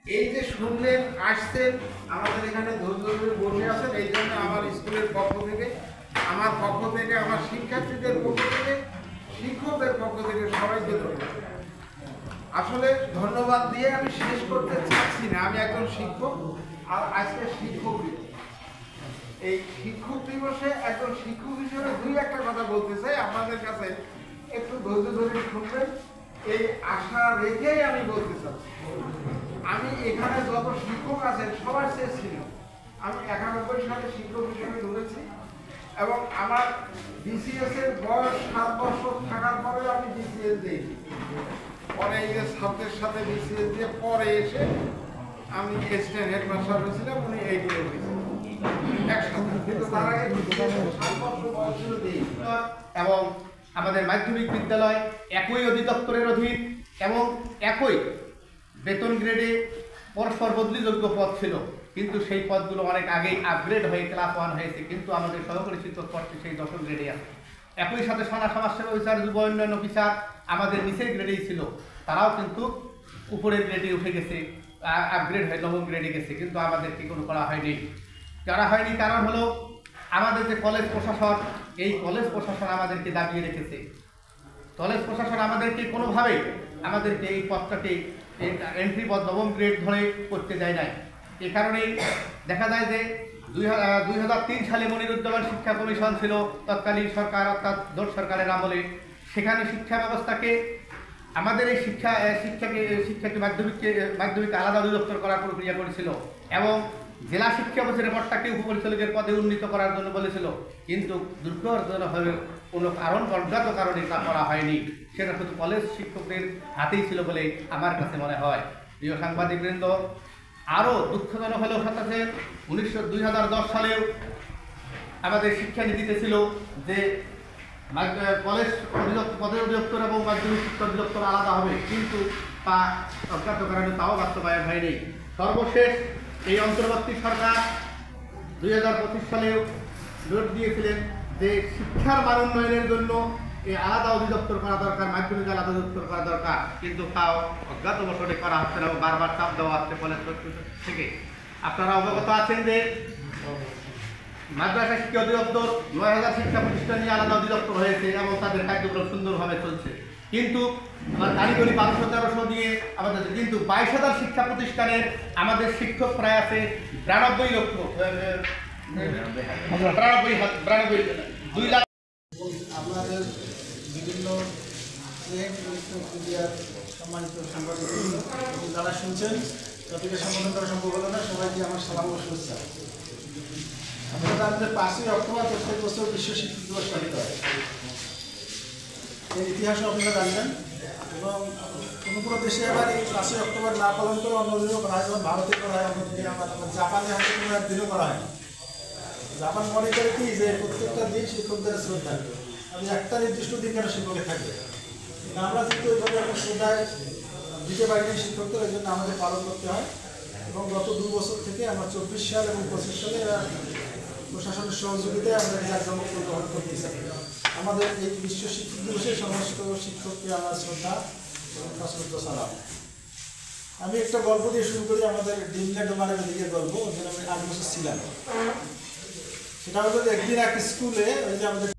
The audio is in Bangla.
এই যে শুনলেন আসছেন আমাদের এখানে ধৈর্য ধরে বসে আছেন, এই জন্য আমার স্কুলের পক্ষ থেকে, আমার পক্ষ থেকে, আমার শিক্ষার্থীদের পক্ষ থেকে, শিক্ষকদের পক্ষ থেকে সবাইকে ধন্যবাদ। আসলে ধন্যবাদ দিয়ে আমি শেষ করতে চাচ্ছি না। আমি একজন শিক্ষক, আর আজকে শিক্ষক দিবস। এই শিক্ষক দিবসে একজন শিক্ষক হিসেবে দুই একটা কথা বলতে চাই আপনাদের কাছে, একটু ধৈর্য ধরে শুনবেন, এই আশা রেখেই আমি বলতে চাচ্ছি। আমি এখানে যত শিক্ষক আছেন সবার চেয়ে ছিল, আমি 91 সালে শিক্ষক হিসেবে ঢুকেছি এবং আমার বিসিএস এর বয়স 7 বছর থাকার পরে আমি বিসিএস দিয়েছি। পরে এই যে ছাত্রের সাথে বিসিএস দিয়ে পরে এসে আমি অ্যাসিস্ট্যান্ট হেডমাস্টার হয়েছিলাম, উনি এইগুলো হয়েছিলেন একসাথে, কিন্তু তার আগে 7 বছর বয়স ছিল দিয়েছি। এবং আমাদের মাধ্যমিক বিদ্যালয় একই অধিদপ্তরের অধীন এবং একই বেতন গ্রেডে পরস্পর বদলিযোগ্য পদ ছিল, কিন্তু সেই পদগুলো অনেক আগেই আপগ্রেড হয়ে ক্লাস 1 হয়েছে, কিন্তু আমাদের সহকারী শিক্ষক পদটি সেই 10 গ্রেডে আছে। একই সাথে সমাজসেবা অফিসার, যুব উন্নয়ন অফিসার আমাদের নিচের গ্রেডেই ছিল, তারাও কিন্তু উপরের গ্রেডে উঠে গেছে, আপগ্রেড হয়ে 9 গ্রেডে গেছে, কিন্তু আমাদেরকে কোনো করা হয়নি। কারণ হলো আমাদের যে কলেজ প্রশাসন, এই কলেজ প্রশাসন আমাদেরকে দাবিয়ে রেখেছে। কলেজ প্রশাসন আমাদেরকে কোনোভাবেই আমাদেরকে এই পদটাকে এন্ট্রি পদ 9 গ্রেড ধরে করতে দেয় নাই। এ কারণেই দেখা যায় যে 2003 সালে মনিরুজ্জামান শিক্ষা কমিশন ছিল তৎকালীন সরকার, অর্থাৎ জোট সরকারের আমলে। সেখানে শিক্ষা ব্যবস্থাকে, আমাদের এই শিক্ষাকে মাধ্যমিক আলাদা অধিদপ্তর করার প্রক্রিয়া করেছিল এবং জেলা শিক্ষা অফিসের পদটাকে উপপরিচালকের পদে উন্নীত করার জন্য বলেছিল, কিন্তু দুর্ভাগ্যজনকভাবে কোনো অজ্ঞাত কারণে তা করা হয়নি। সেটা শুধু কলেজ শিক্ষকদের হাতেই ছিল বলে আমার কাছে মনে হয়। প্রিয় সাংবাদিকবৃন্দ, আরও দুঃখজনক হলেও সাথে 2010 সালেও আমাদের শিক্ষানীতিতে ছিল যে কলেজ অধিদপ্তর এবং মাধ্যমিক শিক্ষা অধিদপ্তর আলাদা হবে, কিন্তু তা অজ্ঞাত কারণে তাও বাস্তবায়ন হয়নি। সর্বশেষ এই অন্তর্বর্তী সরকার 2025 সালেও জোর দিয়েছিলেন যে শিক্ষার মান উন্নয়নের জন্য এই আলাদা অধিদপ্তর করা দরকার, মাধ্যমিক আলাদা অধিদপ্তর করা দরকার, কিন্তু তাও অজ্ঞাত বছরে করা হচ্ছে না এবং বারবার চাপ দেওয়া হচ্ছে কলেজ থেকে। আপনারা অবগত আছেন যে মাদ্রাসা শিক্ষা অধিদপ্তর 9000 শিক্ষা প্রতিষ্ঠান নিয়ে আলাদা অধিদপ্তর হয়েছে এবং তাদের কার্যক্রম সুন্দরভাবে চলছে, কিন্তু আমার কারিগরি 1200-1300 দিয়ে আমাদের, কিন্তু 22,000 শিক্ষা প্রতিষ্ঠানের আমাদের শিক্ষক প্রায় আছে 92 লক্ষ, 2 লাখ। আমাদের বিভিন্ন মিডিয়ার সম্মানিত সাংবাদিক যারা শুনছেন, তাদেরকে সম্বোধন করা সম্ভব হলো না, সবাইকে আমার সালাম ও শুভেচ্ছা। আপনারা আমাদের 5ই অক্টোবর প্রত্যেক বছর বিশ্ব শিক্ষক দিবস পালিত হয়। এর ইতিহাসও আপনারা জানবেন এবং কোনো দেশে আবার এই 5ই অক্টোবর না পালন করে অন্য দিনও করা হয়, যেমন ভারতে করা হয়, অন্যদিকে আবার জাপানে হয়তো কোনো একদিনও করা হয়। জাপান মনে করে কি যে প্রত্যেকটা দিন শিক্ষকদের শ্রদ্ধা, আমি একটা নির্দিষ্ট দিন কেন শিক্ষকের থাকবে, আমরা কিন্তু ওইভাবে একটা শ্রদ্ধায় দিতে পারিনি শিক্ষকদের, ওই জন্য আমাদের পালন করতে হয়। এবং গত 2 বছর থেকে আমরা 24 সাল এবং 25 সালে প্রশাসনের সহযোগিতায় আমরা জাঁকজমক গ্রহণ করতেছি। আমাদের এই বিশ্ব শিক্ষক দিবসে সমস্ত শিক্ষককে আমার শ্রদ্ধা এবং সশ্রদ্ধ সালাম। আমি একটা গল্প দিয়ে শুরু করি, আমাদের ডিমলা ডোমারের দিকে গল্প, যেটা আমি 8 বছর ছিলাম। সেটা হলো একদিন এক স্কুলে, ওই যে আমাদের